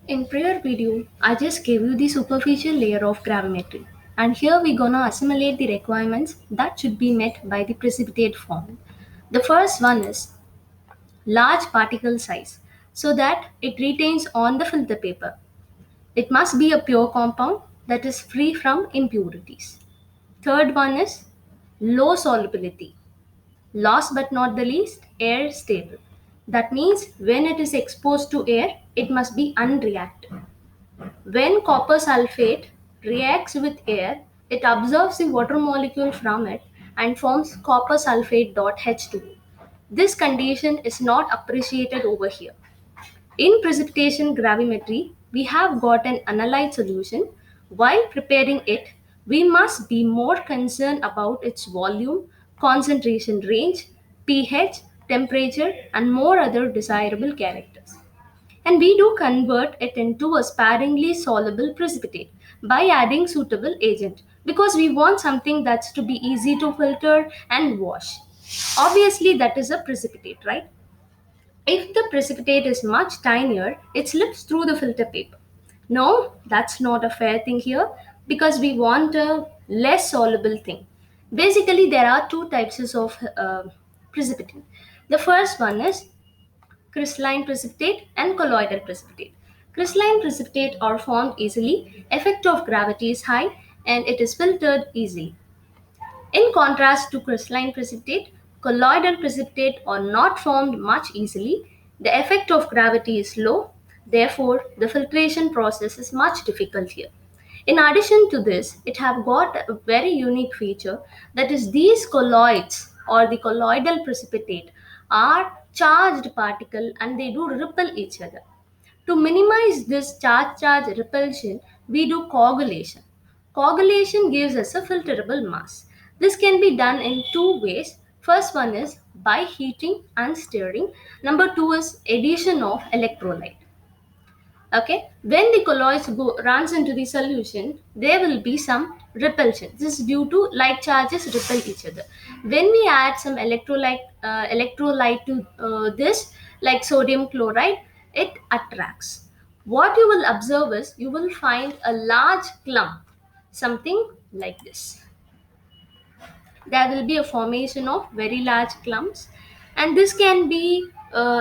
In prior video, I just gave you the superficial layer of gravimetry, and here we're gonna assimilate the requirements that should be met by the precipitate form. The first one is large particle size so that it retains on the filter paper. It must be a pure compound that is free from impurities. Third one is low solubility. Last but not the least, air stable. That means when it is exposed to air, it must be unreactive. When copper sulfate reacts with air, it absorbs the water molecule from it and forms copper sulfate H2O. This condition is not appreciated over here. In precipitation gravimetry, we have got an analyte solution. While preparing it, we must be more concerned about its volume, concentration range, pH, temperature, and more other desirable characters. And we do convert it into a sparingly soluble precipitate by adding suitable agent because we want something that's to be easy to filter and wash. Obviously, that is a precipitate, right? If the precipitate is much tinier, it slips through the filter paper. No, that's not a fair thing here because we want a less soluble thing. Basically, there are two types of precipitate. The first one is crystalline precipitate and colloidal precipitate. Crystalline precipitate are formed easily, effect of gravity is high, and it is filtered easily. In contrast to crystalline precipitate, colloidal precipitate are not formed much easily. The effect of gravity is low, therefore the filtration process is much difficult here. In addition to this, it have got a very unique feature, that is these colloids or the colloidal precipitate are charged particle and they do repel each other. To minimize this charge-charge repulsion, we do coagulation. Coagulation gives us a filterable mass. This can be done in two ways. First one is by heating and stirring. Number two is addition of electrolyte. Okay, when the colloids runs into the solution, there will be some repulsion. This is due to light charges repel each other. When we add some electrolyte to this, like sodium chloride, it attracts. What you will observe is you will find a large clump, something like this. There will be a formation of very large clumps, and this can be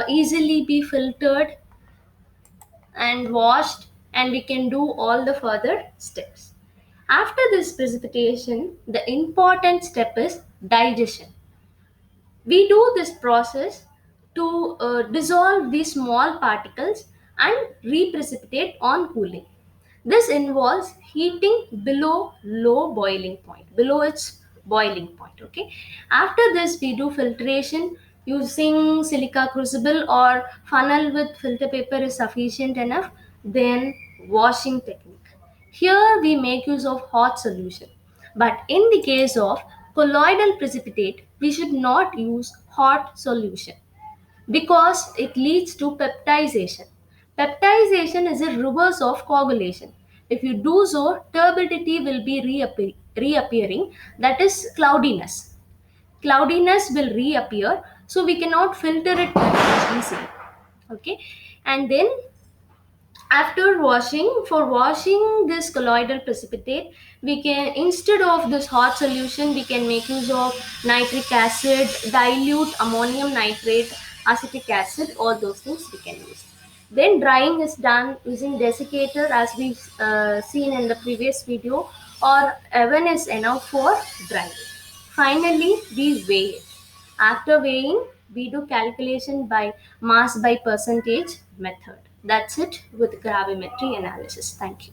easily be filtered and washed, and we can do all the further steps. After this precipitation, the important step is digestion. We do this process to dissolve these small particles and reprecipitate on cooling. This involves heating below low boiling point, below its boiling point. Okay. After this, we do filtration using silica crucible or funnel with filter paper is sufficient enough. Then washing technique. Here we make use of hot solution. But in the case of colloidal precipitate, we should not use hot solution because it leads to peptization. Peptization is a reverse of coagulation. If you do so, turbidity will be reappearing, that is cloudiness. Cloudiness will reappear, so we cannot filter it very much easily. Okay, and then after washing, for washing this colloidal precipitate, we can, instead of this hot solution, we can make use of nitric acid, dilute ammonium nitrate, acetic acid, all those things we can use. Then drying is done using desiccator as we've seen in the previous video, or oven is enough for drying. Finally, we weigh it. After weighing, we do calculation by mass by percentage method. That's it with gravimetry analysis. Thank you.